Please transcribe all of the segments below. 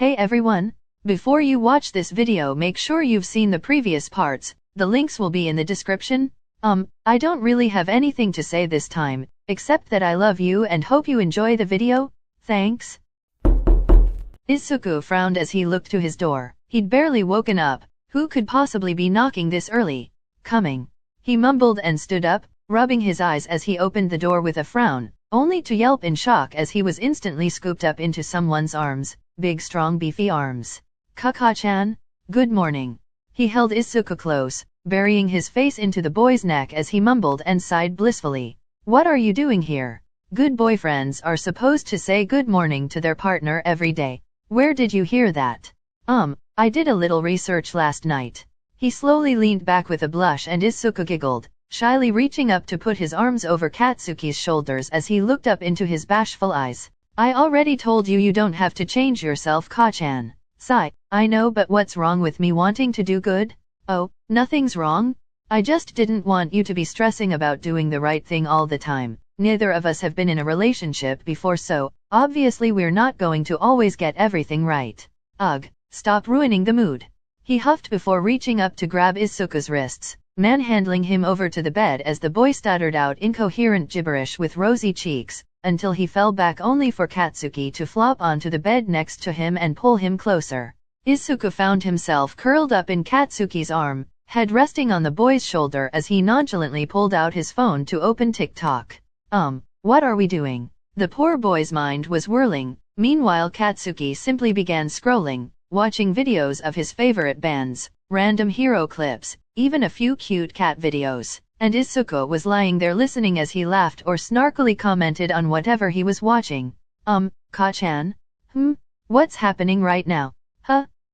Hey everyone! Before you watch this video, make sure you've seen the previous parts. The links will be in the description. I don't really have anything to say this time, except that I love you and hope you enjoy the video. Thanks. Izuku frowned as he looked to his door. He'd barely woken up. Who could possibly be knocking this early? Coming. He mumbled and stood up, rubbing his eyes as he opened the door with a frown, only to yelp in shock as he was instantly scooped up into someone's arms. Big strong beefy arms. Kaka-chan? Good morning. He held Izuku close, burying his face into the boy's neck as he mumbled and sighed blissfully. What are you doing here? Good boyfriends are supposed to say good morning to their partner every day. Where did you hear that? I did a little research last night. He slowly leaned back with a blush and Izuku giggled, shyly reaching up to put his arms over Katsuki's shoulders as he looked up into his bashful eyes. I already told you don't have to change yourself, Ka-chan. Sigh, I know, but what's wrong with me wanting to do good? Oh, nothing's wrong. I just didn't want you to be stressing about doing the right thing all the time. Neither of us have been in a relationship before, so obviously we're not going to always get everything right. Ugh, stop ruining the mood. He huffed before reaching up to grab Izuku's wrists, manhandling him over to the bed as the boy stuttered out incoherent gibberish with rosy cheeks, until he fell back only for Katsuki to flop onto the bed next to him and pull him closer. Izuku found himself curled up in Katsuki's arm, head resting on the boy's shoulder as he nonchalantly pulled out his phone to open TikTok. What are we doing? The poor boy's mind was whirling. Meanwhile, Katsuki simply began scrolling, watching videos of his favorite bands, random hero clips, even a few cute cat videos. And Izuku was lying there listening as he laughed or snarkily commented on whatever he was watching. Ka-chan? What's happening right now?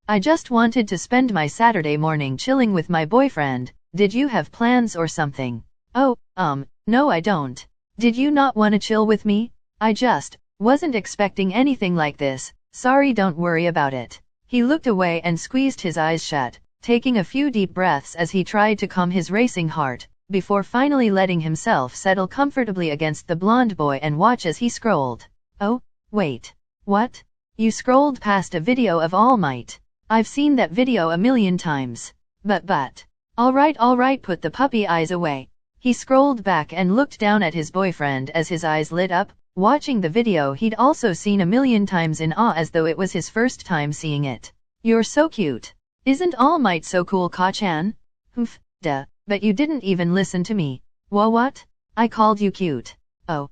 I just wanted to spend my Saturday morning chilling with my boyfriend. Did you have plans or something? Oh, no I don't. Did you not want to chill with me? I just wasn't expecting anything like this. Sorry, don't worry about it. He looked away and squeezed his eyes shut, taking a few deep breaths as he tried to calm his racing heart, before finally letting himself settle comfortably against the blonde boy and watch as he scrolled. Oh, wait. What? You scrolled past a video of All Might. I've seen that video a million times. But. Alright, put the puppy eyes away. He scrolled back and looked down at his boyfriend as his eyes lit up, watching the video he'd also seen a million times in awe as though it was his first time seeing it. You're so cute. Isn't All Might so cool, Ka-chan? Duh. But you didn't even listen to me. What? I called you cute. Oh,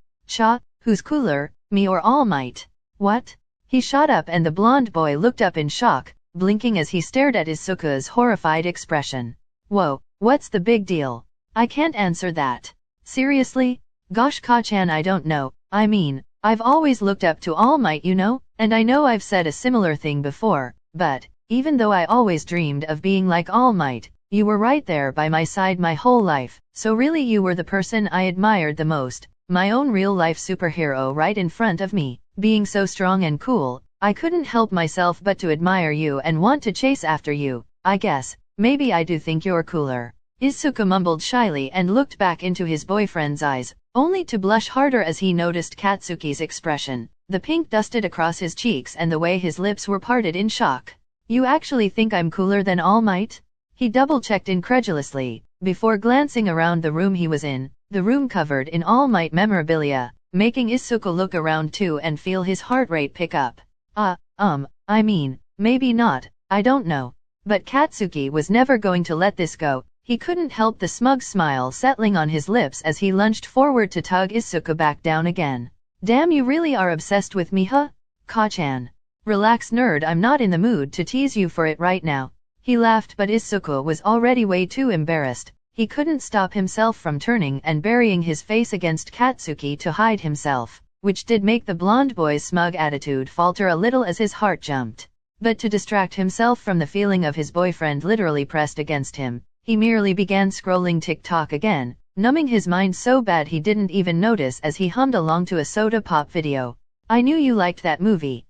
who's cooler, me or All Might? What? He shot up and the blonde boy looked up in shock, blinking as he stared at Izuku's horrified expression. Whoa, what's the big deal? I can't answer that. Seriously? Gosh, Ka-chan, I don't know. I mean, I've always looked up to All Might, you know, and I know I've said a similar thing before, but even though I always dreamed of being like All Might, you were right there by my side my whole life, so really you were the person I admired the most, my own real-life superhero right in front of me, being so strong and cool, I couldn't help myself but to admire you and want to chase after you. I guess, maybe I do think you're cooler. Izuku mumbled shyly and looked back into his boyfriend's eyes, only to blush harder as he noticed Katsuki's expression, the pink dusted across his cheeks and the way his lips were parted in shock. You actually think I'm cooler than All Might? He double-checked incredulously, before glancing around the room he was in, the room covered in All Might memorabilia, making Izuku look around too and feel his heart rate pick up. I mean, maybe not, I don't know. But Katsuki was never going to let this go. He couldn't help the smug smile settling on his lips as he lunged forward to tug Izuku back down again. Damn, you really are obsessed with me, huh? Ka-chan. Relax, nerd, I'm not in the mood to tease you for it right now. He laughed, but Izuku was already way too embarrassed. He couldn't stop himself from turning and burying his face against Katsuki to hide himself, which did make the blonde boy's smug attitude falter a little as his heart jumped. But to distract himself from the feeling of his boyfriend literally pressed against him, he merely began scrolling TikTok again, numbing his mind so bad he didn't even notice as he hummed along to a soda pop video. I knew you liked that movie.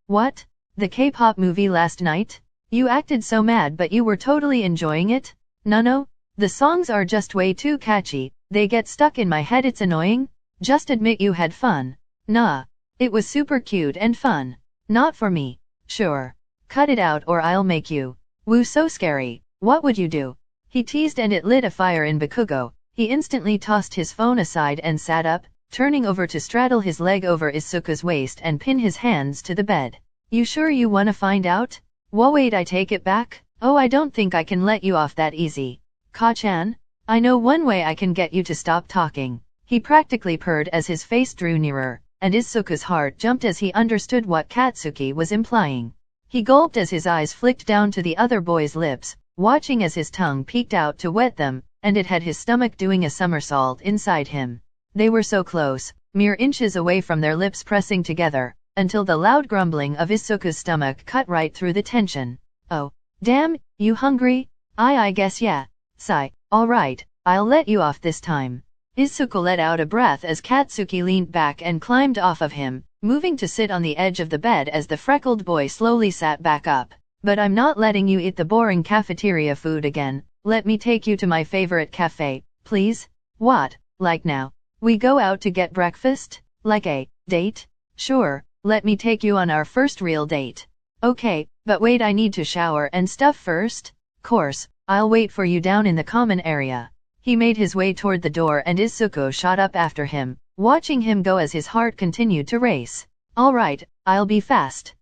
What? The K-pop movie last night? You acted so mad, but you were totally enjoying it? No, the songs are just way too catchy, they get stuck in my head, it's annoying. Just admit you had fun. Nah. It was super cute and fun. Not for me. Sure. Cut it out or I'll make you. Woo, so scary. What would you do? He teased, and it lit a fire in Bakugo. He instantly tossed his phone aside and sat up, turning over to straddle his leg over Izuku's waist and pin his hands to the bed. You sure you wanna find out? Whoa, wait, I take it back. Oh, I don't think I can let you off that easy. Ka-chan? I know one way I can get you to stop talking. He practically purred as his face drew nearer, and Izuku's heart jumped as he understood what Katsuki was implying. He gulped as his eyes flicked down to the other boy's lips, watching as his tongue peeked out to wet them, and it had his stomach doing a somersault inside him. They were so close, mere inches away from their lips pressing together, until the loud grumbling of Izuku's stomach cut right through the tension. Oh, damn, you hungry? I guess yeah. Sigh. Alright, I'll let you off this time. Izuku let out a breath as Katsuki leaned back and climbed off of him, moving to sit on the edge of the bed as the freckled boy slowly sat back up. But I'm not letting you eat the boring cafeteria food again. Let me take you to my favorite cafe, please. What, like now? We go out to get breakfast? Like a date? Sure, let me take you on our first real date. Okay, but wait, I need to shower and stuff first. Course, I'll wait for you down in the common area. He made his way toward the door and Izuku shot up after him, watching him go as his heart continued to race. Alright, I'll be fast.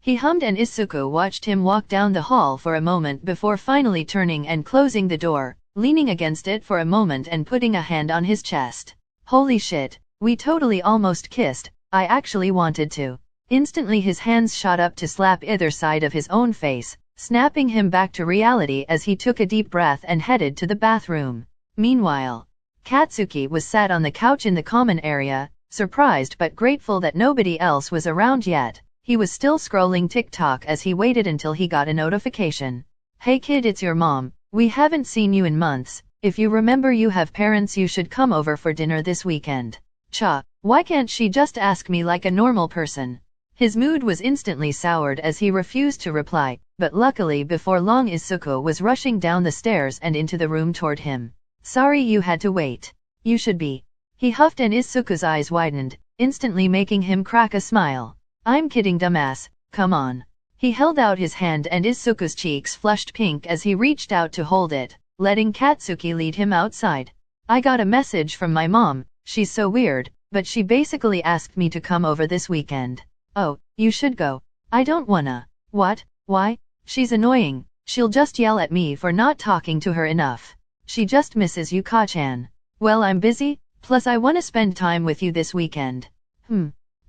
He hummed, and Izuku watched him walk down the hall for a moment before finally turning and closing the door, leaning against it for a moment and putting a hand on his chest. Holy shit, we totally almost kissed. I actually wanted to. Instantly his hands shot up to slap either side of his own face, snapping him back to reality as he took a deep breath and headed to the bathroom. Meanwhile, Katsuki was sat on the couch in the common area, surprised but grateful that nobody else was around yet. He was still scrolling TikTok as he waited until he got a notification. Hey kid, it's your mom. We haven't seen you in months. If you remember you have parents, you should come over for dinner this weekend. Cha, why can't she just ask me like a normal person? His mood was instantly soured as he refused to reply, but luckily before long Izuku was rushing down the stairs and into the room toward him. Sorry you had to wait. You should be. He huffed and Izuku's eyes widened, instantly making him crack a smile. I'm kidding, dumbass, come on. He held out his hand and Izuku's cheeks flushed pink as he reached out to hold it, letting Katsuki lead him outside. I got a message from my mom. She's so weird, but she basically asked me to come over this weekend. Oh, you should go. I don't wanna. What? Why? She's annoying. She'll just yell at me for not talking to her enough. She just misses you, Ka-chan. Well, I'm busy, plus I wanna spend time with you this weekend.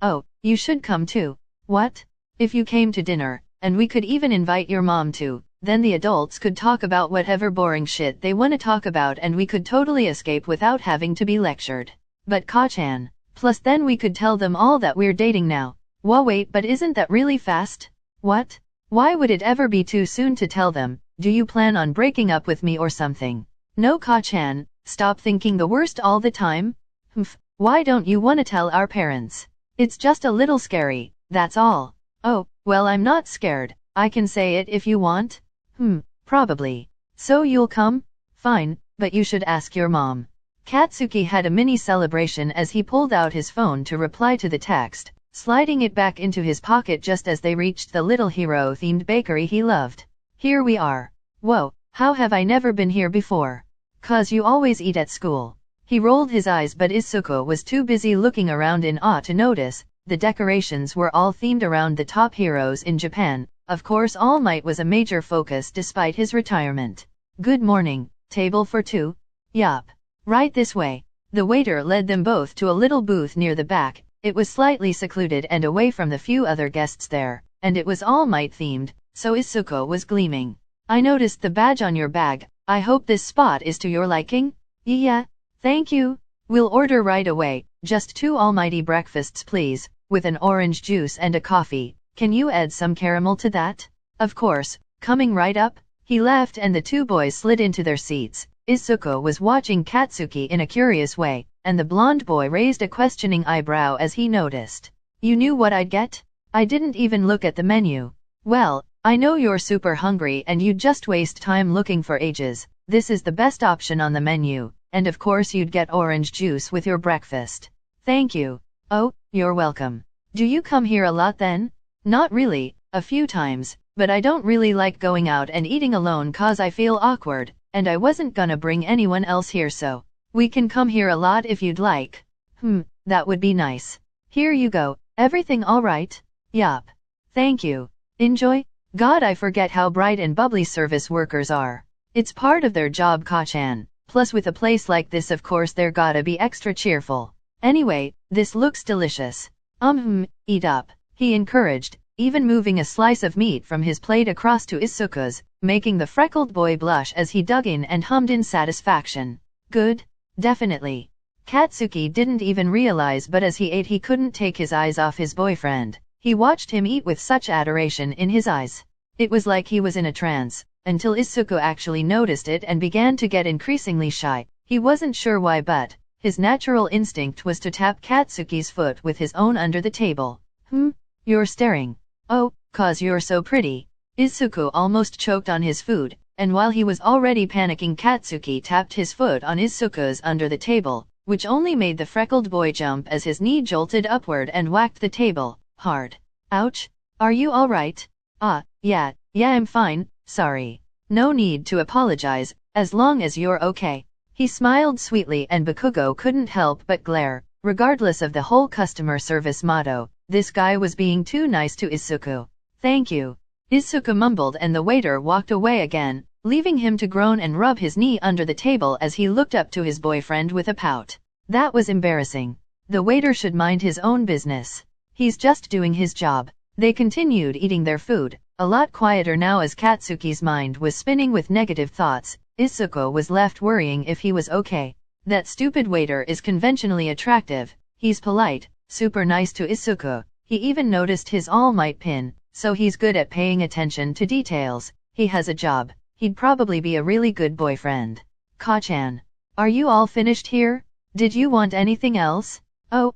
Oh, you should come too. What? If you came to dinner, and we could even invite your mom too, then the adults could talk about whatever boring shit they wanna talk about and we could totally escape without having to be lectured. But Ka-chan, plus then we could tell them all that we're dating now. Whoa, wait, but isn't that really fast? What? Why would it ever be too soon to tell them? Do you plan on breaking up with me or something? No, Ka-chan, stop thinking the worst all the time. Why don't you wanna tell our parents? It's just a little scary, that's all. Oh, well, I'm not scared. I can say it if you want. Probably. So you'll come? Fine, but you should ask your mom. Katsuki had a mini celebration as he pulled out his phone to reply to the text, sliding it back into his pocket just as they reached the Little Hero-themed bakery he loved. Here we are. Whoa, how have I never been here before? 'Cause you always eat at school. He rolled his eyes, but Izuku was too busy looking around in awe to notice. The decorations were all themed around the top heroes in Japan. Of course, All Might was a major focus despite his retirement. Good morning, table for two? Yup. Right this way. The waiter led them both to a little booth near the back. It was slightly secluded and away from the few other guests there, and it was All Might themed, so Izuku was gleaming. I noticed the badge on your bag. I hope this spot is to your liking? Yeah, thank you. We'll order right away. Just 2 almighty breakfasts please, with an orange juice and a coffee. Can you add some caramel to that? Of course, coming right up. He left and the two boys slid into their seats. Izuku was watching Katsuki in a curious way, and the blonde boy raised a questioning eyebrow as he noticed. You knew what I'd get? I didn't even look at the menu. Well, I know you're super hungry and you'd just waste time looking for ages. This is the best option on the menu, and of course you'd get orange juice with your breakfast. Thank you. Oh, you're welcome. Do you come here a lot then? Not really, a few times, but I don't really like going out and eating alone cause I feel awkward, and I wasn't gonna bring anyone else here so we can come here a lot if you'd like. That would be nice. Here you go, everything alright? Yup. Thank you. Enjoy? God, I forget how bright and bubbly service workers are. It's part of their job, Ka-chan. Plus with a place like this of course they're gotta be extra cheerful. Anyway, this looks delicious. Eat up, he encouraged, even moving a slice of meat from his plate across to Izuku's, making the freckled boy blush as he dug in and hummed in satisfaction. Good? Definitely. Katsuki didn't even realize, but as he ate he couldn't take his eyes off his boyfriend. He watched him eat with such adoration in his eyes. It was like he was in a trance, until Izuku actually noticed it and began to get increasingly shy. He wasn't sure why, but his natural instinct was to tap Katsuki's foot with his own under the table. You're staring. Oh, 'cause you're so pretty. Izuku almost choked on his food, and while he was already panicking, Katsuki tapped his foot on Izuku's under the table, which only made the freckled boy jump as his knee jolted upward and whacked the table hard. Ouch. Are you alright? Yeah, I'm fine, sorry. No need to apologize, as long as you're okay. He smiled sweetly and Bakugo couldn't help but glare. Regardless of the whole customer service motto, this guy was being too nice to Izuku. Thank you. Izuku mumbled and the waiter walked away again, leaving him to groan and rub his knee under the table as he looked up to his boyfriend with a pout. That was embarrassing. The waiter should mind his own business. He's just doing his job. They continued eating their food, a lot quieter now as Katsuki's mind was spinning with negative thoughts. Izuku was left worrying if he was okay. That stupid waiter is conventionally attractive. He's polite, super nice to Izuku. He even noticed his All Might pin, so he's good at paying attention to details. He has a job. He'd probably be a really good boyfriend. Ka-chan. Are you all finished here? Did you want anything else? Oh,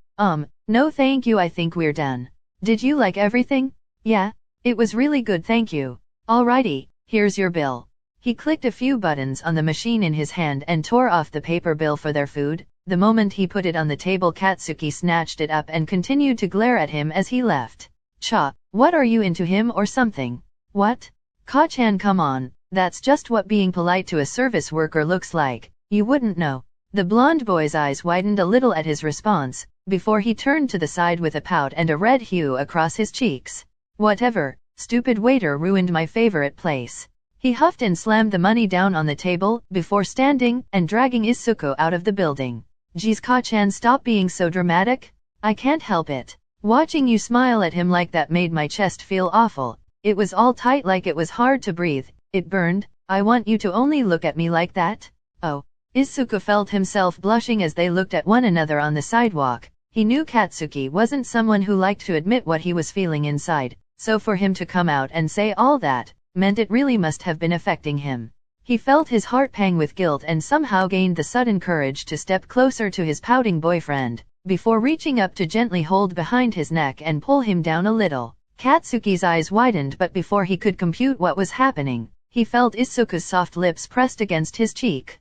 no thank you, I think we're done. Did you like everything? Yeah, it was really good, thank you. Alrighty, here's your bill. He clicked a few buttons on the machine in his hand and tore off the paper bill for their food. The moment he put it on the table, Katsuki snatched it up and continued to glare at him as he left. Cha, what are you into him or something? What? Ka-chan, come on, that's just what being polite to a service worker looks like. You wouldn't know. The blonde boy's eyes widened a little at his response, before he turned to the side with a pout and a red hue across his cheeks. Whatever, stupid waiter ruined my favorite place. He huffed and slammed the money down on the table, before standing and dragging Izuku out of the building. Geez, Ka-chan, stop being so dramatic. I can't help it. Watching you smile at him like that made my chest feel awful. It was all tight, like it was hard to breathe. It burned. I want you to only look at me like that. Oh. Izuku felt himself blushing as they looked at one another on the sidewalk. He knew Katsuki wasn't someone who liked to admit what he was feeling inside, so for him to come out and say all that meant it really must have been affecting him. He felt his heart pang with guilt and somehow gained the sudden courage to step closer to his pouting boyfriend, before reaching up to gently hold behind his neck and pull him down a little. Katsuki's eyes widened, but before he could compute what was happening, he felt Izuku's soft lips pressed against his cheek.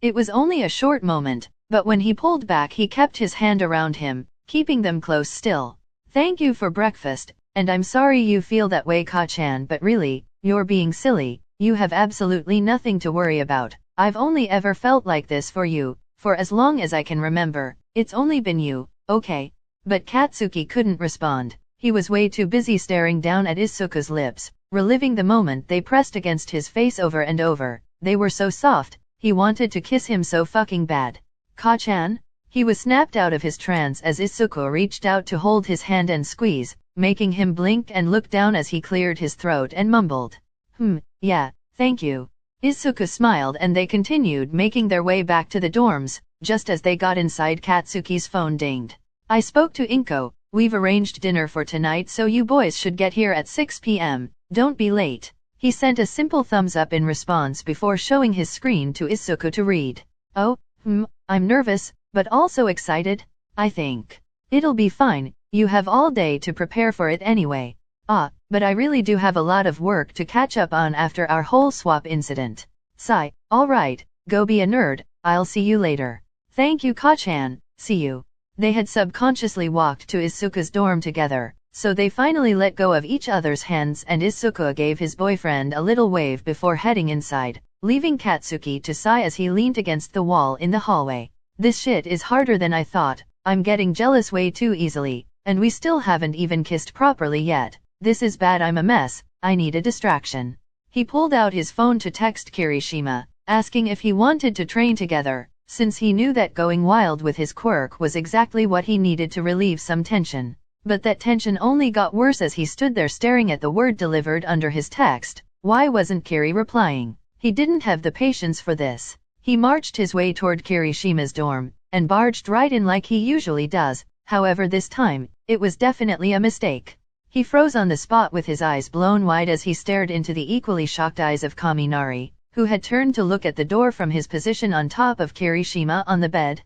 It was only a short moment, but when he pulled back he kept his hand around him, keeping them close still. Thank you for breakfast, and I'm sorry you feel that way, Ka-chan, but really, you're being silly. You have absolutely nothing to worry about. I've only ever felt like this for you, for as long as I can remember. It's only been you, okay? But Katsuki couldn't respond. He was way too busy staring down at Izuku's lips, reliving the moment they pressed against his face over and over. They were so soft. He wanted to kiss him so fucking bad. Ka-chan? He was snapped out of his trance as Izuku reached out to hold his hand and squeeze, making him blink and look down as he cleared his throat and mumbled. Yeah, thank you. Izuku smiled and they continued making their way back to the dorms. Just as they got inside, Katsuki's phone dinged. I spoke to Inko. We've arranged dinner for tonight, so you boys should get here at 6 p.m. Don't be late. He sent a simple thumbs up in response before showing his screen to Izuku to read. Oh, I'm nervous, but also excited. I think it'll be fine. You have all day to prepare for it anyway. But I really do have a lot of work to catch up on after our whole swap incident. Sigh. Alright, go be a nerd. I'll see you later. Thank you, Ka-chan. See you. They had subconsciously walked to Izuku's dorm together, so they finally let go of each other's hands and Izuku gave his boyfriend a little wave before heading inside, leaving Katsuki to sigh as he leaned against the wall in the hallway. This shit is harder than I thought, I'm getting jealous way too easily, and we still haven't even kissed properly yet. This is bad, I'm a mess, I need a distraction. He pulled out his phone to text Kirishima, asking if he wanted to train together, since he knew that going wild with his quirk was exactly what he needed to relieve some tension. But that tension only got worse as he stood there staring at the word delivered under his text. Why wasn't Kiri replying? He didn't have the patience for this. He marched his way toward Kirishima's dorm, and barged right in like he usually does. However, this time, it was definitely a mistake. He froze on the spot with his eyes blown wide as he stared into the equally shocked eyes of Kaminari, who had turned to look at the door from his position on top of Kirishima on the bed.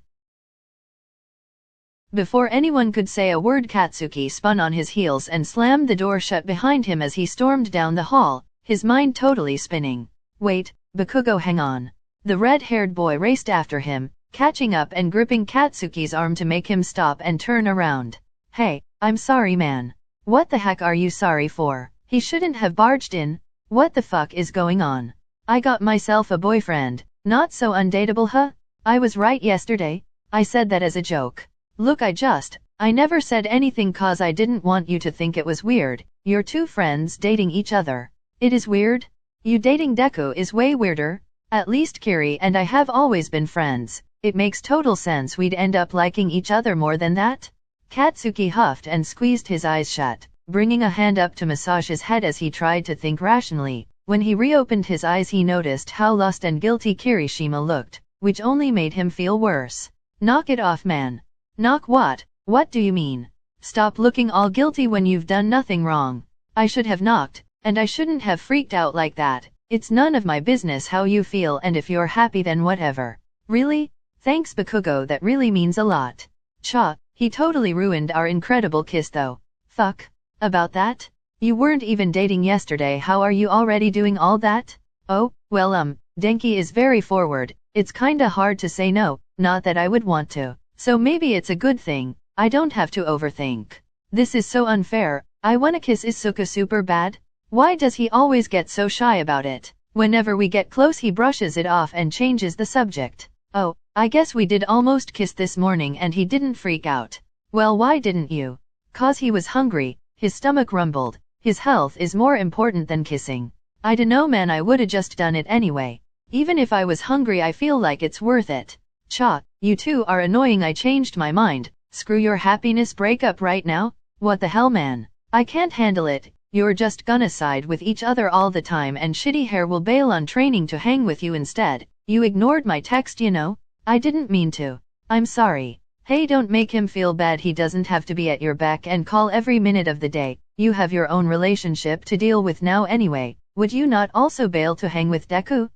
Before anyone could say a word, Katsuki spun on his heels and slammed the door shut behind him as he stormed down the hall, his mind totally spinning. Wait, Bakugo, hang on. The red-haired boy raced after him, catching up and gripping Katsuki's arm to make him stop and turn around. Hey, I'm sorry man. What the heck are you sorry for? He shouldn't have barged in. What the fuck is going on? I got myself a boyfriend. Not so undateable, huh? I was right yesterday. I said that as a joke. Look, I never said anything cause I didn't want you to think it was weird. You're two friends dating each other. It is weird? You dating Deku is way weirder. At least Kiri and I have always been friends. It makes total sense we'd end up liking each other more than that. Katsuki huffed and squeezed his eyes shut, bringing a hand up to massage his head as he tried to think rationally. When he reopened his eyes he noticed how lost and guilty Kirishima looked, which only made him feel worse. Knock it off, man. Knock what? What do you mean? Stop looking all guilty when you've done nothing wrong. I should have knocked, and I shouldn't have freaked out like that. It's none of my business how you feel, and if you're happy then whatever. Really? Thanks Bakugo, that really means a lot. Cha, he totally ruined our incredible kiss though. Fuck. About that? You weren't even dating yesterday, how are you already doing all that? Oh, well Denki is very forward, it's kinda hard to say no, not that I would want to. So maybe it's a good thing, I don't have to overthink. This is so unfair, I wanna kiss Izuku super bad. Why does he always get so shy about it? Whenever we get close he brushes it off and changes the subject. Oh, I guess we did almost kiss this morning and he didn't freak out. Well, why didn't you? Cause he was hungry, his stomach rumbled, his health is more important than kissing. I dunno man, I woulda just done it anyway. Even if I was hungry I feel like it's worth it. Cha, you two are annoying, I changed my mind. Screw your happiness, break up right now. What the hell man? I can't handle it. You're just gonna side with each other all the time and shitty hair will bail on training to hang with you instead. You ignored my text, you know. I didn't mean to. I'm sorry. Hey, don't make him feel bad, he doesn't have to be at your beck and call every minute of the day. You have your own relationship to deal with now anyway. Would you not also bail to hang with Deku?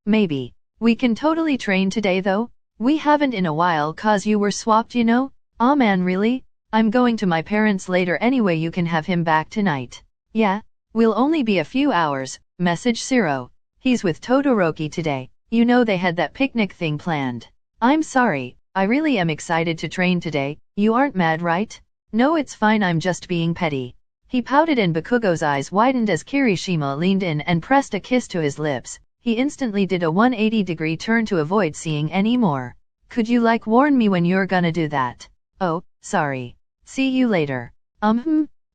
Maybe. We can totally train today though. We haven't in a while cause you were swapped, you know. Aw man, really? I'm going to my parents later anyway, you can have him back tonight. Yeah? We'll only be a few hours. Message 0. He's with Todoroki today. You know they had that picnic thing planned. I'm sorry, I really am excited to train today. You aren't mad, right? No, it's fine, I'm just being petty. He pouted and Bakugo's eyes widened as Kirishima leaned in and pressed a kiss to his lips. He instantly did a 180-degree turn to avoid seeing any more. Could you warn me when you're gonna do that? Oh, sorry. See you later.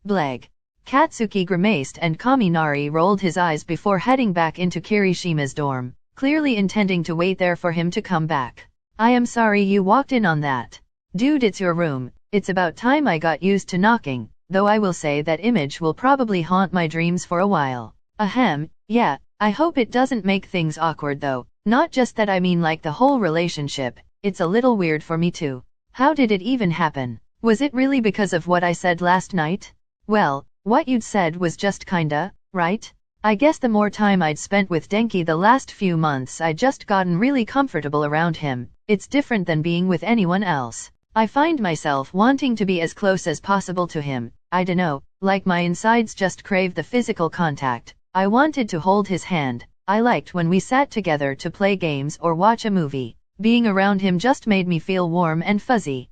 Bleg. Katsuki grimaced and Kaminari rolled his eyes before heading back into Kirishima's dorm, clearly intending to wait there for him to come back. I am sorry you walked in on that. Dude, it's your room. It's about time I got used to knocking, though I will say that image will probably haunt my dreams for a while. Ahem, yeah. I hope it doesn't make things awkward though, not just that, I mean like the whole relationship. It's a little weird for me too. How did it even happen? Was it really because of what I said last night? Well, what you'd said was just kinda, right? I guess the more time I'd spent with Denki the last few months I'd just gotten really comfortable around him. It's different than being with anyone else. I find myself wanting to be as close as possible to him. I dunno, like my insides just crave the physical contact. I wanted to hold his hand. I liked when we sat together to play games or watch a movie. Being around him just made me feel warm and fuzzy.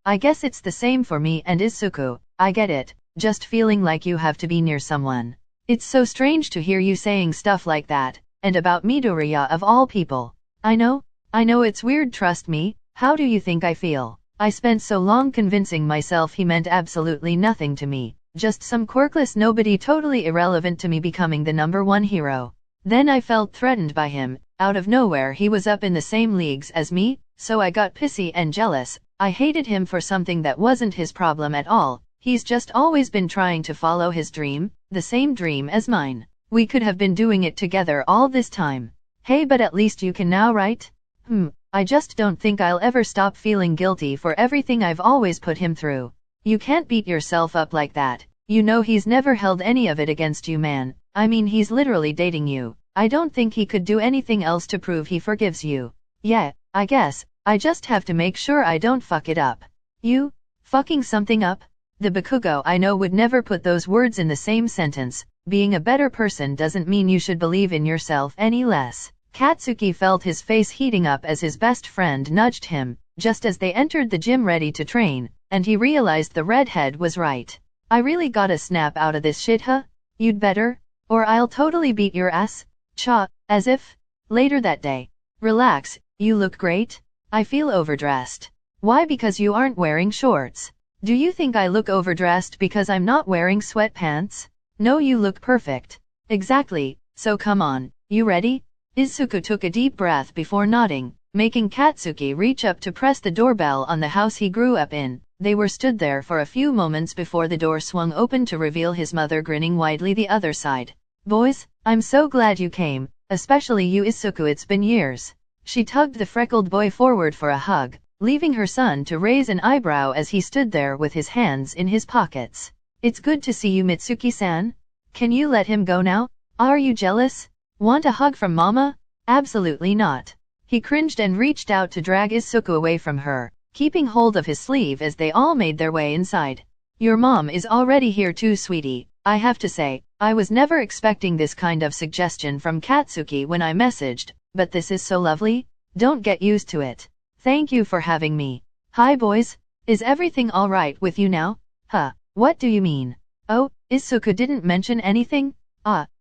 I guess it's the same for me and Izuku. I get it, just feeling like you have to be near someone. It's so strange to hear you saying stuff like that, and about Midoriya of all people. I know it's weird, trust me. How do you think I feel? I spent so long convincing myself he meant absolutely nothing to me, just some quirkless nobody totally irrelevant to me becoming the #1 hero. Then I felt threatened by him. Out of nowhere he was up in the same leagues as me, so I got pissy and jealous. I hated him for something that wasn't his problem at all. He's just always been trying to follow his dream, the same dream as mine. We could have been doing it together all this time. Hey, but at least you can now, right? I just don't think I'll ever stop feeling guilty for everything I've always put him through. You can't beat yourself up like that. You know he's never held any of it against you, man. I mean, he's literally dating you. I don't think he could do anything else to prove he forgives you. Yeah, I guess, I just have to make sure I don't fuck it up. You? Fucking something up? The Bakugo I know would never put those words in the same sentence. Being a better person doesn't mean you should believe in yourself any less. Katsuki felt his face heating up as his best friend nudged him, just as they entered the gym ready to train, and he realized the redhead was right. I really gotta snap out of this shit, huh? You'd better, or I'll totally beat your ass. Cha, as if. Later that day. Relax, you look great. I feel overdressed. Why? Because you aren't wearing shorts. Do you think I look overdressed because I'm not wearing sweatpants? No, you look perfect. Exactly, so come on, you ready? Izuku took a deep breath before nodding, making Katsuki reach up to press the doorbell on the house he grew up in. They were stood there for a few moments before the door swung open to reveal his mother grinning widely the other side. Boys, I'm so glad you came, especially you Izuku, it's been years. She tugged the freckled boy forward for a hug, leaving her son to raise an eyebrow as he stood there with his hands in his pockets. It's good to see you, Mitsuki-san. Can you let him go now? Are you jealous? Want a hug from Mama? Absolutely not. He cringed and reached out to drag Izuku away from her, keeping hold of his sleeve as they all made their way inside. Your mom is already here too, sweetie. I have to say, I was never expecting this kind of suggestion from Katsuki when I messaged, but this is so lovely. Don't get used to it. Thank you for having me. Hi boys. Is everything alright with you now? Huh, what do you mean? Oh, Izuku didn't mention anything?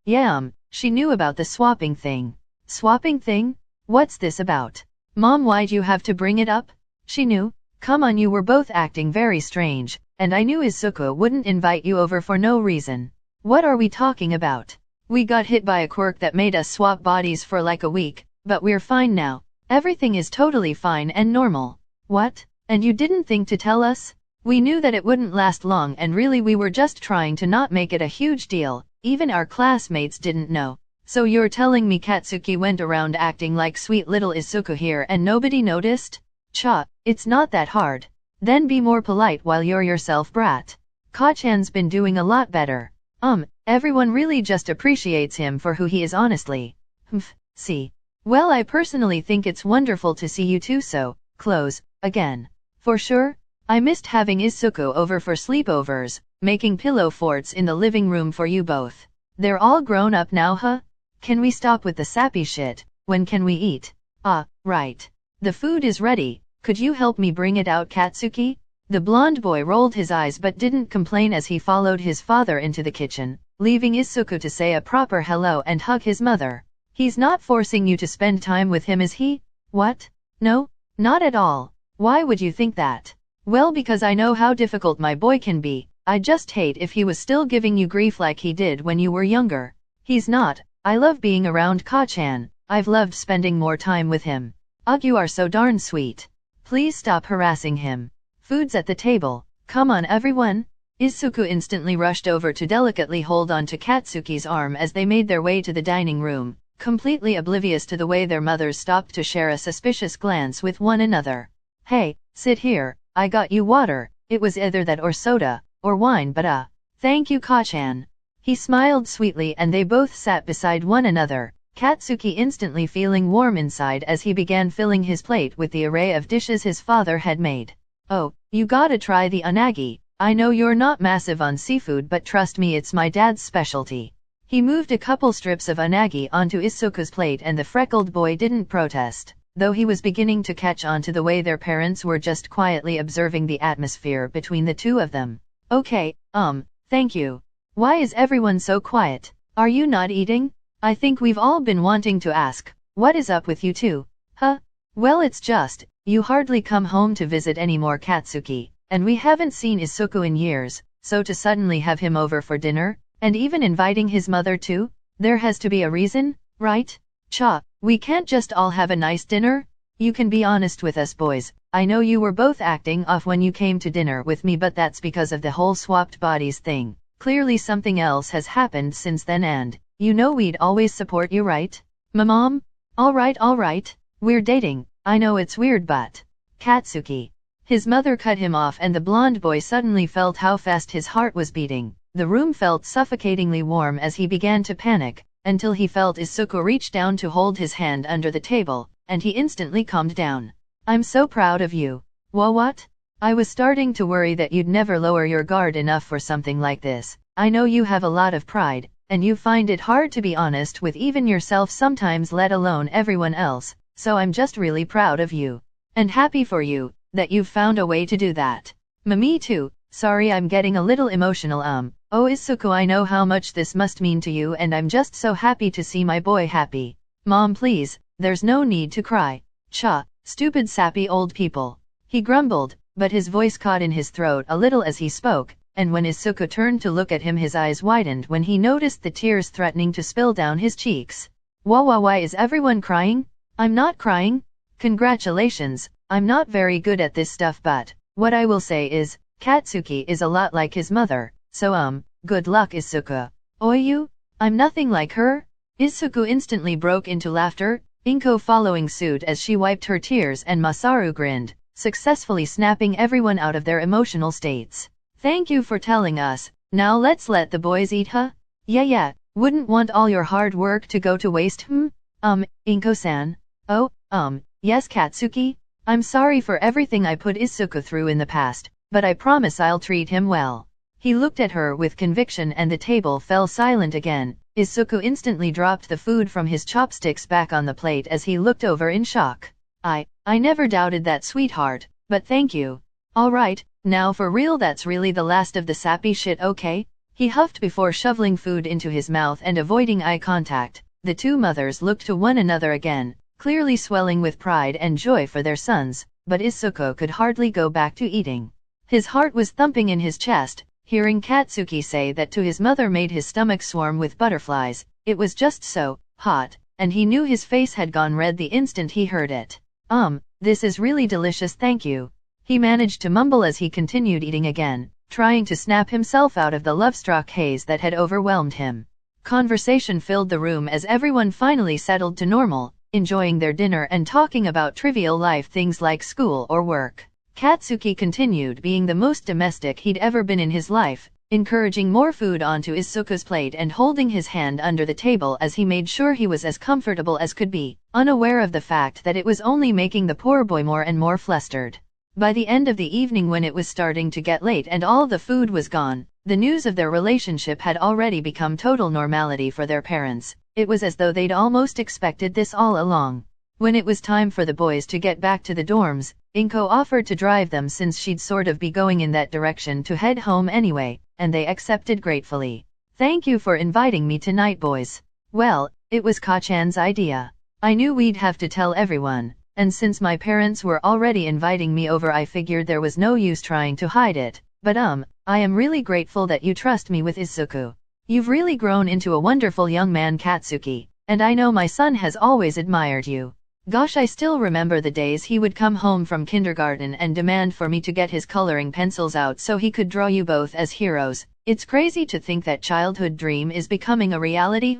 Yeah, she knew about the swapping thing. Swapping thing? What's this about? Mom, why'd you have to bring it up? She knew. Come on, you were both acting very strange, and I knew Izuku wouldn't invite you over for no reason. What are we talking about? We got hit by a quirk that made us swap bodies for like a week, but we're fine now. Everything is totally fine and normal. What? And you didn't think to tell us? We knew that it wouldn't last long, and really we were just trying to not make it a huge deal. Even our classmates didn't know. So you're telling me Katsuki went around acting like sweet little Izuku here and nobody noticed? Cha, it's not that hard. Then be more polite while you're yourself, brat. Ka-chan's been doing a lot better. Everyone really just appreciates him for who he is, honestly. See. Well, I personally think it's wonderful to see you two so close again. For sure. I missed having Izuku over for sleepovers, making pillow forts in the living room for you both. They're all grown up now, huh? Can we stop with the sappy shit? When can we eat? Right. The food is ready. Could you help me bring it out, Katsuki? The blonde boy rolled his eyes but didn't complain as he followed his father into the kitchen, leaving Izuku to say a proper hello and hug his mother. He's not forcing you to spend time with him, is he? What? No, not at all. Why would you think that? Well, because I know how difficult my boy can be. I just hate if he was still giving you grief like he did when you were younger. He's not. I love being around Ka-chan. I've loved spending more time with him. Ugh, you are so darn sweet. Please stop harassing him. Food's at the table. Come on, everyone. Izuku instantly rushed over to delicately hold on to Katsuki's arm as they made their way to the dining room, completely oblivious to the way their mothers stopped to share a suspicious glance with one another. Hey, sit here. I got you water. It was either that or soda, or wine, but thank you, Ka-chan. He smiled sweetly and they both sat beside one another, Katsuki instantly feeling warm inside as he began filling his plate with the array of dishes his father had made. Oh, you gotta try the unagi. I know you're not massive on seafood, but trust me, it's my dad's specialty. He moved a couple strips of unagi onto Izuku's plate and the freckled boy didn't protest. though he was beginning to catch on to the way their parents were just quietly observing the atmosphere between the two of them. Okay, thank you. Why is everyone so quiet? Are you not eating? I think we've all been wanting to ask, what is up with you two? Huh? Well, it's just, you hardly come home to visit anymore, Katsuki, and we haven't seen Izuku in years, so to suddenly have him over for dinner, and even inviting his mother too, there has to be a reason, right? Cha, we can't just all have a nice dinner? You can be honest with us boys, I know you were both acting off when you came to dinner with me, but that's because of the whole swapped bodies thing. Clearly something else has happened since then, and you know we'd always support you, right? Mom? Alright, we're dating, I know it's weird, but… Katsuki. His mother cut him off, and the blonde boy suddenly felt how fast his heart was beating. The room felt suffocatingly warm as he began to panic, until he felt Izuku reach down to hold his hand under the table, and he instantly calmed down. I'm so proud of you. What? I was starting to worry that you'd never lower your guard enough for something like this. I know you have a lot of pride, and you find it hard to be honest with even yourself sometimes, let alone everyone else, so I'm just really proud of you. And happy for you, that you've found a way to do that. Me too, sorry I'm getting a little emotional. Oh Izuku, I know how much this must mean to you, and I'm just so happy to see my boy happy. Mom, please, there's no need to cry. Cha, stupid sappy old people. He grumbled, but his voice caught in his throat a little as he spoke, and when Izuku turned to look at him, his eyes widened when he noticed the tears threatening to spill down his cheeks. Why is everyone crying? I'm not crying. Congratulations, I'm not very good at this stuff, but what I will say is, Katsuki is a lot like his mother, so good luck Izuku. You? I'm nothing like her? Izuku instantly broke into laughter, Inko following suit as she wiped her tears, and Masaru grinned, successfully snapping everyone out of their emotional states. Thank you for telling us, now let's let the boys eat, huh? Yeah, wouldn't want all your hard work to go to waste, Inko-san? Oh, yes Katsuki? I'm sorry for everything I put Izuku through in the past, but I promise I'll treat him well. He looked at her with conviction, and the table fell silent again. Izuku instantly dropped the food from his chopsticks back on the plate as he looked over in shock. I never doubted that, sweetheart, but thank you. Alright, now for real, that's really the last of the sappy shit, okay? He huffed before shoveling food into his mouth and avoiding eye contact. The two mothers looked to one another again, clearly swelling with pride and joy for their sons, but Izuku could hardly go back to eating. His heart was thumping in his chest. Hearing Katsuki say that to his mother made his stomach swarm with butterflies. It was just so hot, and he knew his face had gone red the instant he heard it. This is really delicious, thank you. He managed to mumble as he continued eating again, trying to snap himself out of the love-struck haze that had overwhelmed him. Conversation filled the room as everyone finally settled to normal, enjoying their dinner and talking about trivial life things like school or work. Katsuki continued being the most domestic he'd ever been in his life, encouraging more food onto Izuku's plate and holding his hand under the table as he made sure he was as comfortable as could be, unaware of the fact that it was only making the poor boy more and more flustered. By the end of the evening, when it was starting to get late and all the food was gone, the news of their relationship had already become total normality for their parents. It was as though they'd almost expected this all along. When it was time for the boys to get back to the dorms, Inko offered to drive them since she'd sort of be going in that direction to head home anyway, and they accepted gratefully. Thank you for inviting me tonight, boys. Well, it was Ka-chan's idea. I knew we'd have to tell everyone, and since my parents were already inviting me over, I figured there was no use trying to hide it. But I am really grateful that you trust me with Izuku. You've really grown into a wonderful young man, Katsuki, and I know my son has always admired you. Gosh, I still remember the days he would come home from kindergarten and demand for me to get his coloring pencils out so he could draw you both as heroes. It's crazy to think that childhood dream is becoming a reality.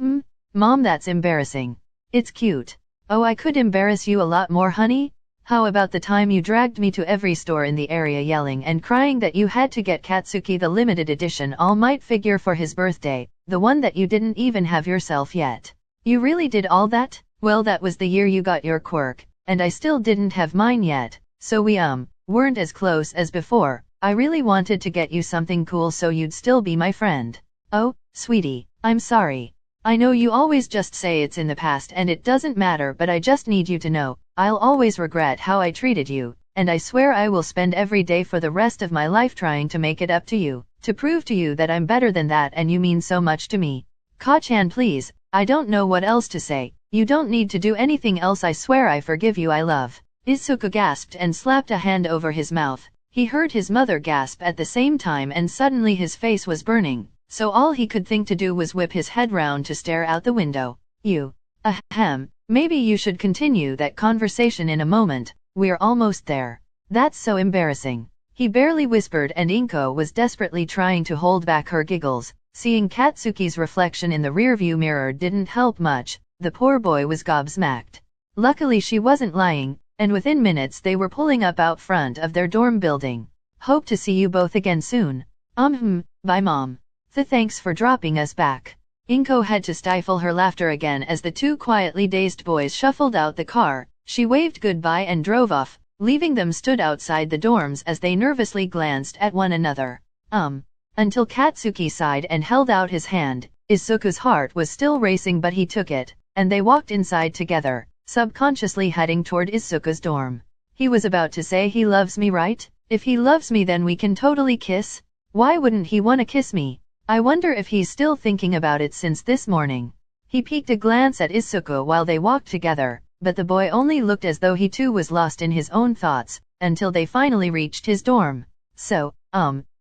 Mom, that's embarrassing. It's cute. Oh, I could embarrass you a lot more, honey. How about the time you dragged me to every store in the area yelling and crying that you had to get Katsuki the limited edition All Might figure for his birthday, the one that you didn't even have yourself yet? You really did all that? Well, that was the year you got your quirk, and I still didn't have mine yet, so we weren't as close as before. I really wanted to get you something cool so you'd still be my friend. Oh, sweetie, I'm sorry. I know you always just say it's in the past and it doesn't matter, but I just need you to know, I'll always regret how I treated you, and I swear I will spend every day for the rest of my life trying to make it up to you, to prove to you that I'm better than that and you mean so much to me. Ka-chan, please, I don't know what else to say. You don't need to do anything else. I swear I forgive you. I love. Izuku gasped and slapped a hand over his mouth. He heard his mother gasp at the same time and suddenly his face was burning, so all he could think to do was whip his head round to stare out the window. You. Ahem. Maybe you should continue that conversation in a moment. We're almost there. That's so embarrassing. He barely whispered, and Inko was desperately trying to hold back her giggles. Seeing Katsuki's reflection in the rearview mirror didn't help much. The poor boy was gobsmacked. Luckily she wasn't lying, and within minutes they were pulling up out front of their dorm building. Hope to see you both again soon. Bye mom. Thanks for dropping us back. Inko had to stifle her laughter again as the two quietly dazed boys shuffled out the car. She waved goodbye and drove off, leaving them stood outside the dorms as they nervously glanced at one another. Until Katsuki sighed and held out his hand. Izuku's heart was still racing, but he took it, and they walked inside together, subconsciously heading toward Izuku's dorm. He was about to say, he loves me, right? If he loves me, then we can totally kiss. Why wouldn't he want to kiss me? I wonder if he's still thinking about it since this morning. He peeked a glance at Izuku while they walked together, but the boy only looked as though he too was lost in his own thoughts, until they finally reached his dorm. So,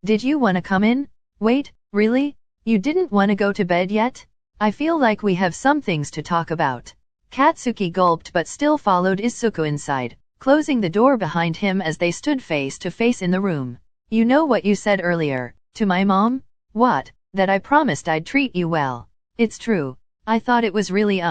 did you want to come in? Wait, really? You didn't want to go to bed yet? I feel like we have some things to talk about. Katsuki gulped but still followed Izuku inside, closing the door behind him as they stood face to face in the room. You know what you said earlier, to my mom? What? That I promised I'd treat you well. It's true. I thought it was really,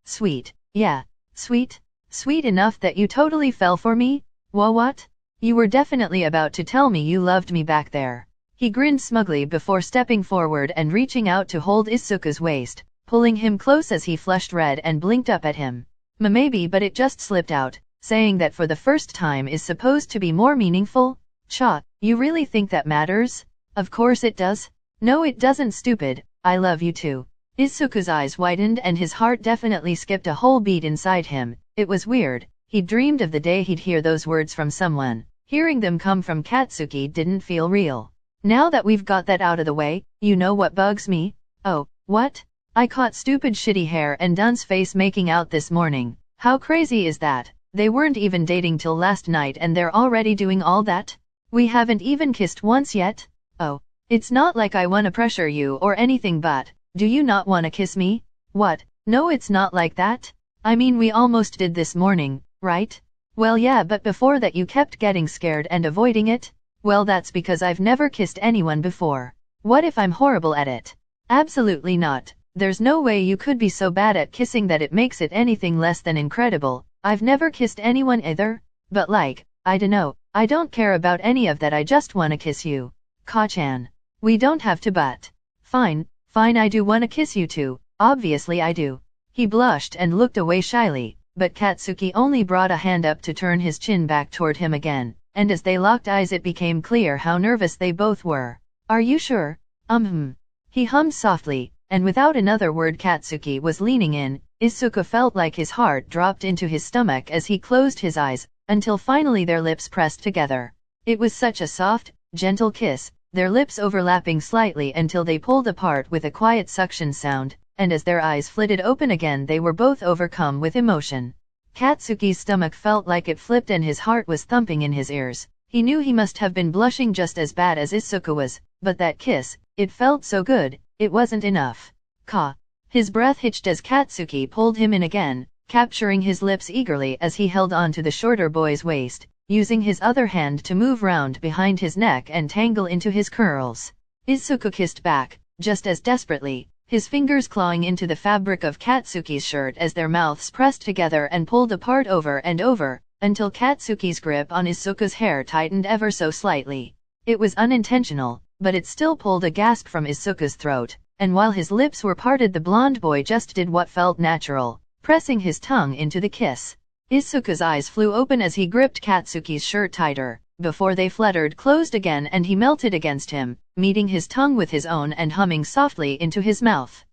sweet. Yeah. Sweet? Sweet enough that you totally fell for me? What? You were definitely about to tell me you loved me back there. He grinned smugly before stepping forward and reaching out to hold Izuku's waist, pulling him close as he flushed red and blinked up at him. Maybe, but it just slipped out. Saying that for the first time is supposed to be more meaningful? Cha, you really think that matters? Of course it does. No, it doesn't, stupid. I love you too. Izuku's eyes widened and his heart definitely skipped a whole beat inside him. It was weird. He dreamed of the day he'd hear those words from someone. Hearing them come from Katsuki didn't feel real. Now that we've got that out of the way, you know what bugs me? Oh, what? I caught stupid shitty hair and Dun's face making out this morning. How crazy is that? They weren't even dating till last night and they're already doing all that? We haven't even kissed once yet? Oh. It's not like I wanna pressure you or anything, but, do you not wanna kiss me? What? No, it's not like that. I mean, we almost did this morning, right? Well, yeah, but before that you kept getting scared and avoiding it? Well, that's because I've never kissed anyone before. What if I'm horrible at it? Absolutely not. There's no way you could be so bad at kissing that it makes it anything less than incredible. I've never kissed anyone either. But like, I dunno, I don't care about any of that, I just wanna kiss you. Ka-chan. We don't have to, but. Fine, I do wanna kiss you too, obviously I do. He blushed and looked away shyly, but Katsuki only brought a hand up to turn his chin back toward him again, and as they locked eyes it became clear how nervous they both were. Are you sure? He hummed softly, and without another word Katsuki was leaning in. Izuku felt like his heart dropped into his stomach as he closed his eyes, until finally their lips pressed together. It was such a soft, gentle kiss, their lips overlapping slightly until they pulled apart with a quiet suction sound, and as their eyes flitted open again they were both overcome with emotion. Katsuki's stomach felt like it flipped and his heart was thumping in his ears. He knew he must have been blushing just as bad as Izuku was, but that kiss, it felt so good, it wasn't enough. His breath hitched as Katsuki pulled him in again, capturing his lips eagerly as he held on to the shorter boy's waist, using his other hand to move round behind his neck and tangle into his curls. Izuku kissed back, just as desperately, his fingers clawing into the fabric of Katsuki's shirt as their mouths pressed together and pulled apart over and over, until Katsuki's grip on Izuku's hair tightened ever so slightly. It was unintentional, but it still pulled a gasp from Izuku's throat, and while his lips were parted the blonde boy just did what felt natural, pressing his tongue into the kiss. Izuku's eyes flew open as he gripped Katsuki's shirt tighter, before they fluttered closed again and he melted against him, meeting his tongue with his own and humming softly into his mouth.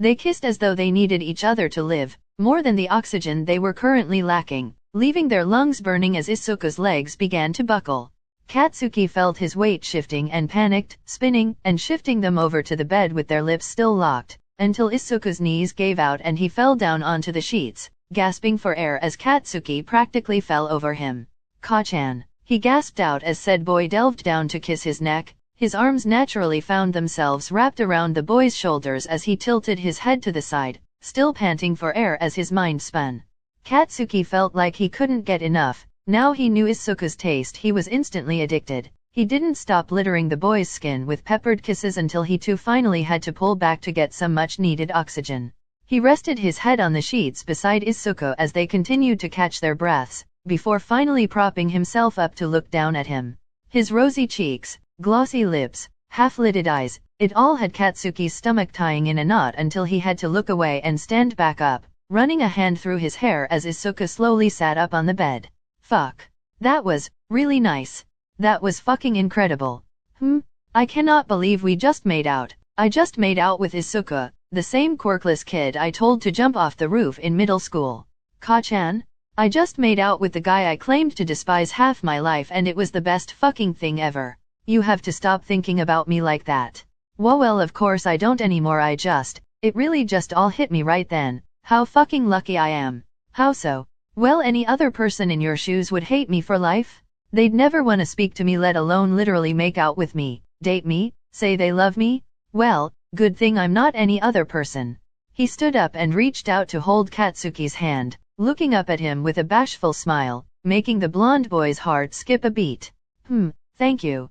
They kissed as though they needed each other to live, more than the oxygen they were currently lacking, leaving their lungs burning as Izuku's legs began to buckle. Katsuki felt his weight shifting and panicked, spinning and shifting them over to the bed with their lips still locked, until Izuku's knees gave out and he fell down onto the sheets, gasping for air as Katsuki practically fell over him. "Ka-chan," he gasped out as said boy delved down to kiss his neck. His arms naturally found themselves wrapped around the boy's shoulders as he tilted his head to the side, still panting for air as his mind spun. Katsuki felt like he couldn't get enough. Now he knew Izuku's taste. He was instantly addicted. He didn't stop littering the boy's skin with peppered kisses until he too finally had to pull back to get some much-needed oxygen. He rested his head on the sheets beside Izuku as they continued to catch their breaths, before finally propping himself up to look down at him. His rosy cheeks, glossy lips, half-lidded eyes, it all had Katsuki's stomach tying in a knot until he had to look away and stand back up, running a hand through his hair as Izuku slowly sat up on the bed. Fuck. That was really nice. That was fucking incredible. I cannot believe we just made out. I just made out with Izuku, the same quirkless kid I told to jump off the roof in middle school. Ka-chan? I just made out with the guy I claimed to despise half my life and it was the best fucking thing ever. You have to stop thinking about me like that. Well, of course I don't anymore. It really just all hit me right then. How fucking lucky I am. How so? Well, any other person in your shoes would hate me for life. They'd never want to speak to me, let alone literally make out with me, date me, say they love me. Well, good thing I'm not any other person. He stood up and reached out to hold Katsuki's hand, looking up at him with a bashful smile, making the blonde boy's heart skip a beat. Thank you.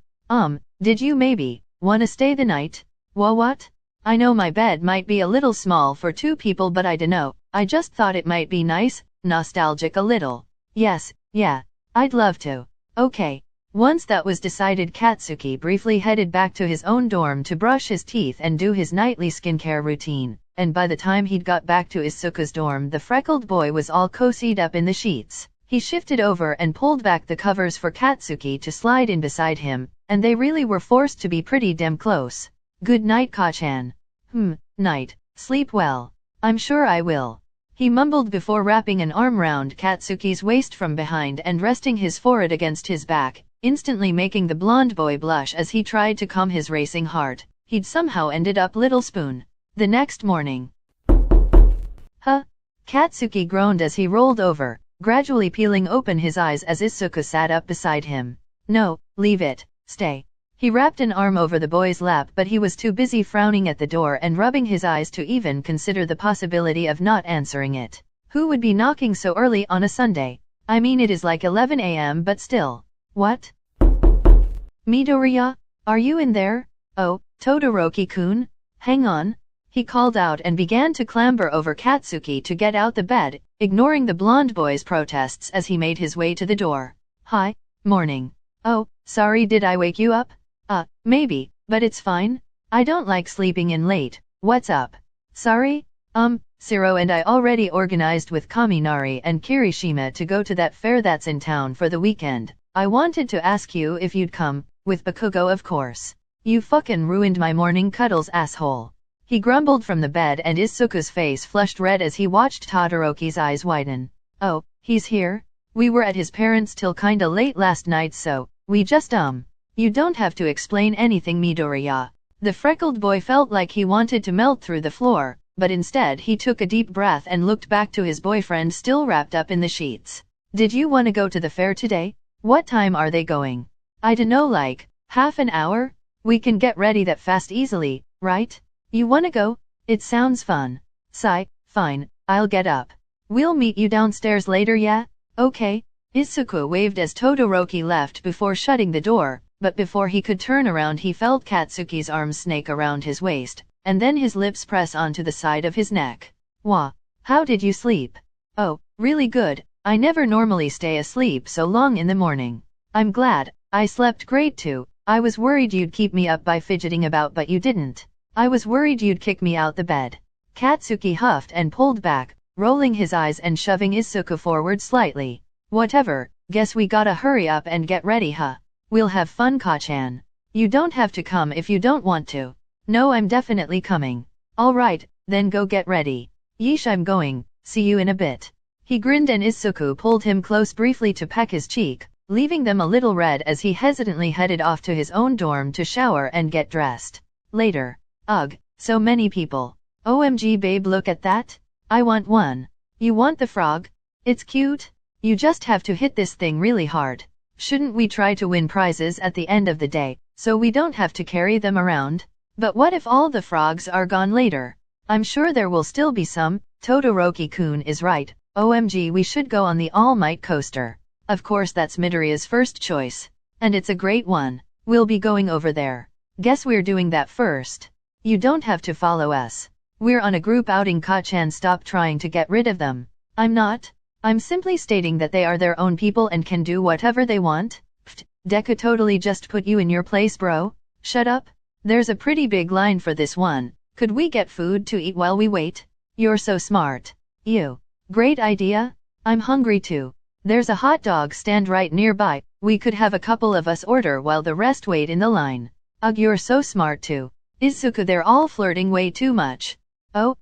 Did you maybe wanna stay the night? What? I know my bed might be a little small for two people, but I dunno, I just thought it might be nice, nostalgic a little. Yes, yeah, I'd love to. Okay. Once that was decided, Katsuki briefly headed back to his own dorm to brush his teeth and do his nightly skincare routine, and by the time he'd got back to Izuku's dorm, the freckled boy was all cozied up in the sheets. He shifted over and pulled back the covers for Katsuki to slide in beside him, and they really were forced to be pretty damn close. Good night, Ka-chan. Night. Sleep well. I'm sure I will. He mumbled before wrapping an arm round Katsuki's waist from behind and resting his forehead against his back, instantly making the blonde boy blush as he tried to calm his racing heart. He'd somehow ended up little spoon. The next morning. Katsuki groaned as he rolled over, gradually peeling open his eyes as Izuku sat up beside him. No, leave it, stay. He wrapped an arm over the boy's lap, but he was too busy frowning at the door and rubbing his eyes to even consider the possibility of not answering it. Who would be knocking so early on a Sunday? I mean, it is like 11 a.m. but still. What? Midoriya? Are you in there? Oh, Todoroki-kun? Hang on. He called out and began to clamber over Katsuki to get out the bed, ignoring the blonde boy's protests as he made his way to the door. Hi, morning. Oh, sorry, did I wake you up? Maybe, but it's fine. I don't like sleeping in late. What's up? Sorry? Zero and I already organized with Kaminari and Kirishima to go to that fair that's in town for the weekend. I wanted to ask you if you'd come, with Bakugo of course. You fucking ruined my morning cuddles, asshole. He grumbled from the bed and Izuku's face flushed red as he watched Todoroki's eyes widen. Oh, he's here? We were at his parents' till kinda late last night, so we just You don't have to explain anything, Midoriya. The freckled boy felt like he wanted to melt through the floor, but instead he took a deep breath and looked back to his boyfriend still wrapped up in the sheets. Did you want to go to the fair today? What time are they going? I dunno, like half an hour? We can get ready that fast easily, right? You wanna go? It sounds fun. Sigh, fine, I'll get up. We'll meet you downstairs later, yeah? Okay. Izuku waved as Todoroki left before shutting the door, but before he could turn around he felt Katsuki's arms snake around his waist, and then his lips press onto the side of his neck. Wah, how did you sleep? Oh, really good. I never normally stay asleep so long in the morning. I'm glad. I slept great too. I was worried you'd keep me up by fidgeting about, but you didn't. I was worried you'd kick me out the bed. Katsuki huffed and pulled back, rolling his eyes and shoving Izuku forward slightly. Whatever, guess we gotta hurry up and get ready, huh? We'll have fun, Ka-chan. You don't have to come if you don't want to. No, I'm definitely coming. Alright, then go get ready. Yeesh, I'm going. see you in a bit. He grinned and Izuku pulled him close briefly to peck his cheek, leaving them a little red as he hesitantly headed off to his own dorm to shower and get dressed. Later. Ugh, so many people. OMG babe, look at that. I want one. You want the frog? It's cute. You just have to hit this thing really hard. Shouldn't we try to win prizes at the end of the day, so we don't have to carry them around? But what if all the frogs are gone later? I'm sure there will still be some. Todoroki-kun is right. OMG, we should go on the All Might coaster. Of course that's Midoriya's first choice. And it's a great one. We'll be going over there. Guess we're doing that first. You don't have to follow us. We're on a group outing. Ka-chan, stop trying to get rid of them. I'm not. I'm simply stating that they are their own people and can do whatever they want. Pfft, Deku totally just put you in your place, bro. Shut up. There's a pretty big line for this one. Could we get food to eat while we wait? You're so smart. Ew. Great idea. I'm hungry too. There's a hot dog stand right nearby. We could have a couple of us order while the rest wait in the line. Ugh, you're so smart too. Izuku, they're all flirting way too much. Oh,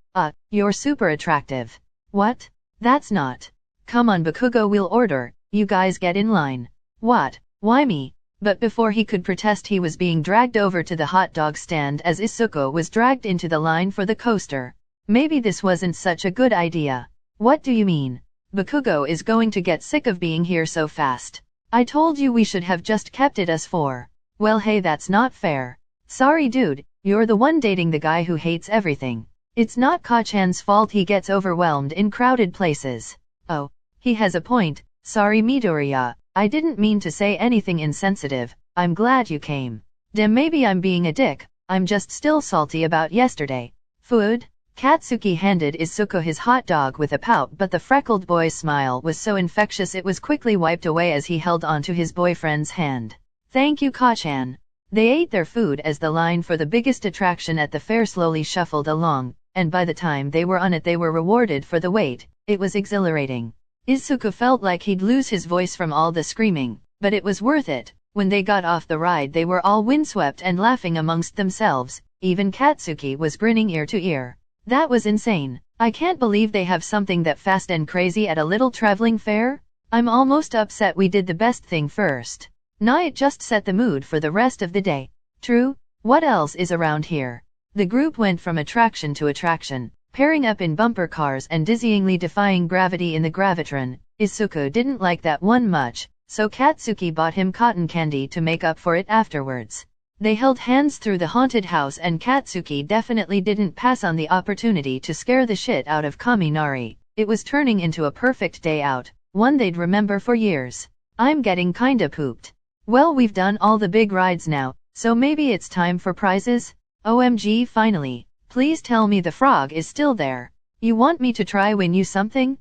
you're super attractive. What? That's not. Come on Bakugo, we'll order. You guys get in line. What? Why me? But before he could protest, he was being dragged over to the hot dog stand as Izuku was dragged into the line for the coaster. Maybe this wasn't such a good idea. What do you mean? Bakugo is going to get sick of being here so fast. I told you we should have just kept it as four. Well hey, that's not fair. Sorry dude, you're the one dating the guy who hates everything. It's not Ka-chan's fault he gets overwhelmed in crowded places. Oh, he has a point. Sorry Midoriya, I didn't mean to say anything insensitive. I'm glad you came. Damn, maybe I'm being a dick. I'm just still salty about yesterday. Food? Katsuki handed Izuku his hot dog with a pout, but the freckled boy's smile was so infectious it was quickly wiped away as he held onto his boyfriend's hand. Thank you Ka-chan. They ate their food as the line for the biggest attraction at the fair slowly shuffled along, and by the time they were on it they were rewarded for the wait. It was exhilarating. Izuku felt like he'd lose his voice from all the screaming, but it was worth it. When they got off the ride they were all windswept and laughing amongst themselves. Even Katsuki was grinning ear to ear. That was insane. I can't believe they have something that fast and crazy at a little traveling fair. I'm almost upset we did the best thing first. Nah, it just set the mood for the rest of the day. True. What else is around here? The group went from attraction to attraction, pairing up in bumper cars and dizzyingly defying gravity in the gravitron. Izuku didn't like that one much, so Katsuki bought him cotton candy to make up for it afterwards. They held hands through the haunted house and Katsuki definitely didn't pass on the opportunity to scare the shit out of Kaminari. It was turning into a perfect day out, one they'd remember for years. I'm getting kinda pooped. Well, we've done all the big rides now, so maybe it's time for prizes? OMG, finally. Please tell me the frog is still there. You want me to try win you something?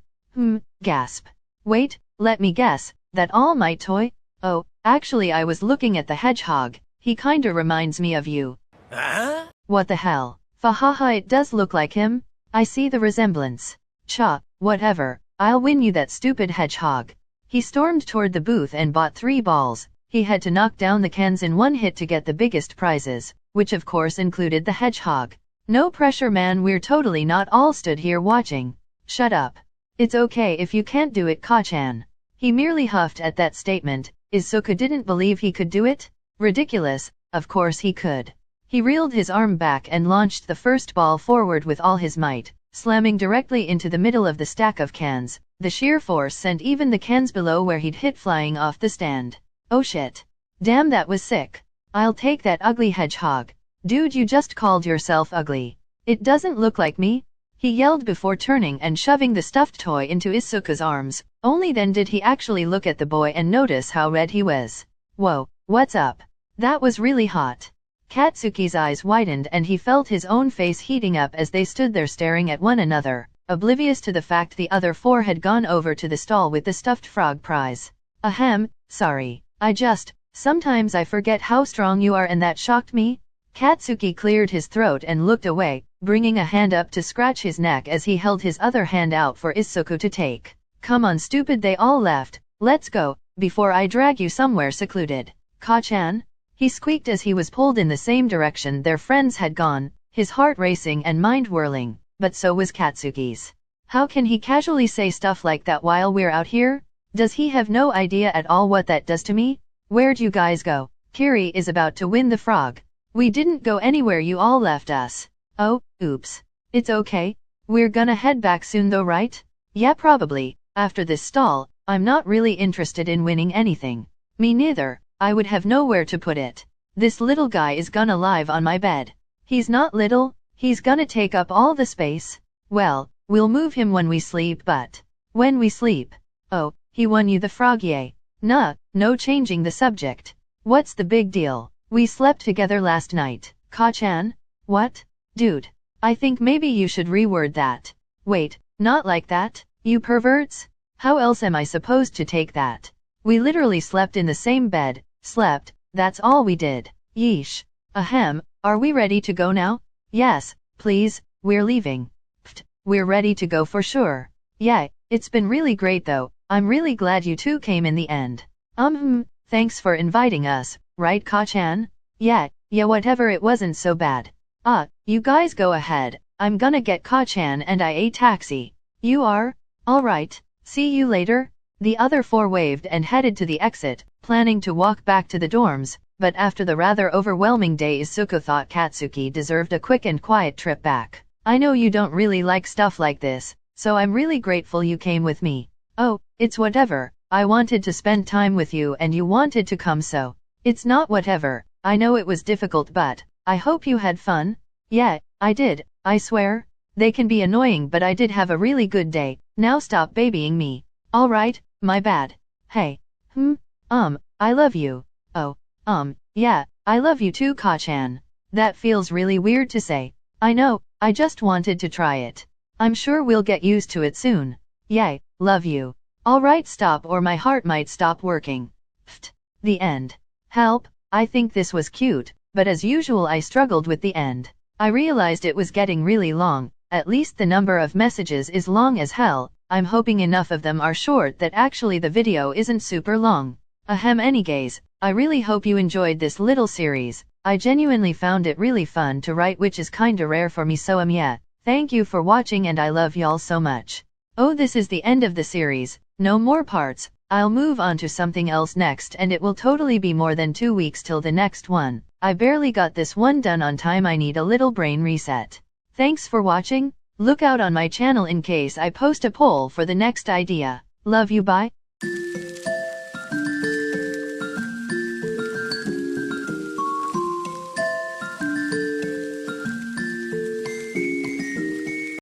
Gasp. Wait, let me guess, that All Might toy? Oh, actually I was looking at the hedgehog. He kinda reminds me of you. Huh? What the hell? Fahaha, it does look like him. I see the resemblance. Cha, whatever, I'll win you that stupid hedgehog. He stormed toward the booth and bought 3 balls. He had to knock down the cans in one hit to get the biggest prizes, which of course included the hedgehog. No pressure man, we're totally not all stood here watching. Shut up. It's okay if you can't do it, Ka-chan. He merely huffed at that statement. Izuku didn't believe he could do it? Ridiculous, of course he could. He reeled his arm back and launched the first ball forward with all his might, slamming directly into the middle of the stack of cans. The sheer force sent even the cans below where he'd hit flying off the stand. Oh shit. Damn, that was sick. I'll take that ugly hedgehog. Dude, you just called yourself ugly. It doesn't look like me. He yelled before turning and shoving the stuffed toy into Izuku's arms. Only then did he actually look at the boy and notice how red he was. Whoa, what's up? That was really hot. Katsuki's eyes widened and he felt his own face heating up as they stood there staring at one another, oblivious to the fact the other 4 had gone over to the stall with the stuffed frog prize. Ahem, sorry. Sometimes I forget how strong you are and that shocked me. Katsuki cleared his throat and looked away, bringing a hand up to scratch his neck as he held his other hand out for Izuku to take. Come on stupid, they all left. Let's go, before I drag you somewhere secluded. Ka-chan? He squeaked as he was pulled in the same direction their friends had gone, his heart racing and mind whirling, but so was Katsuki's. How can he casually say stuff like that while we're out here? Does he have no idea at all what that does to me? Where'd you guys go? Kiri is about to win the frog. We didn't go anywhere, you all left us. Oh, oops. It's okay. We're gonna head back soon though, right? Yeah, probably. After this stall, I'm not really interested in winning anything. Me neither. I would have nowhere to put it. This little guy is gonna live on my bed. He's not little, he's gonna take up all the space. Well, we'll move him when we sleep, but when we sleep. Oh, he won you the frog, yay. Nah, no changing the subject. What's the big deal? We slept together last night. Ka-chan? What? Dude. I think maybe you should reword that. Wait, not like that, you perverts? How else am I supposed to take that? We literally slept in the same bed, slept, that's all we did. Yeesh. Ahem, are we ready to go now? Yes, please, we're leaving. Pfft, we're ready to go for sure. Yeah, it's been really great though, I'm really glad you two came in the end. Thanks for inviting us, right Ka-chan? Yeah, whatever, it wasn't so bad. You guys go ahead, I'm gonna get Ka-chan and a taxi. You are? Alright, see you later. The other four waved and headed to the exit, planning to walk back to the dorms, but after the rather overwhelming day Izuku thought Katsuki deserved a quick and quiet trip back. I know you don't really like stuff like this, so I'm really grateful you came with me. Oh, it's whatever, I wanted to spend time with you and you wanted to come, so it's not whatever. I know it was difficult, but I hope you had fun. Yeah, I did, I swear. They can be annoying, but I did have a really good day. Now stop babying me. Alright, my bad. Hey. I love you. Oh, yeah, I love you too, Ka-chan. That feels really weird to say. I know, I just wanted to try it. I'm sure we'll get used to it soon. Yay, love you. Alright, stop or my heart might stop working. Pfft. The end. Help, I think this was cute, but as usual I struggled with the end. I realized it was getting really long, at least the number of messages is long as hell. I'm hoping enough of them are short that actually the video isn't super long. Anyways, I really hope you enjoyed this little series. I genuinely found it really fun to write, which is kinda rare for me, so yeah. Thank you for watching and I love y'all so much. Oh, this is the end of the series, no more parts. I'll move on to something else next and it will totally be more than 2 weeks till the next one. I barely got this one done on time, I need a little brain reset. Thanks for watching, look out on my channel in case I post a poll for the next idea. Love you, bye.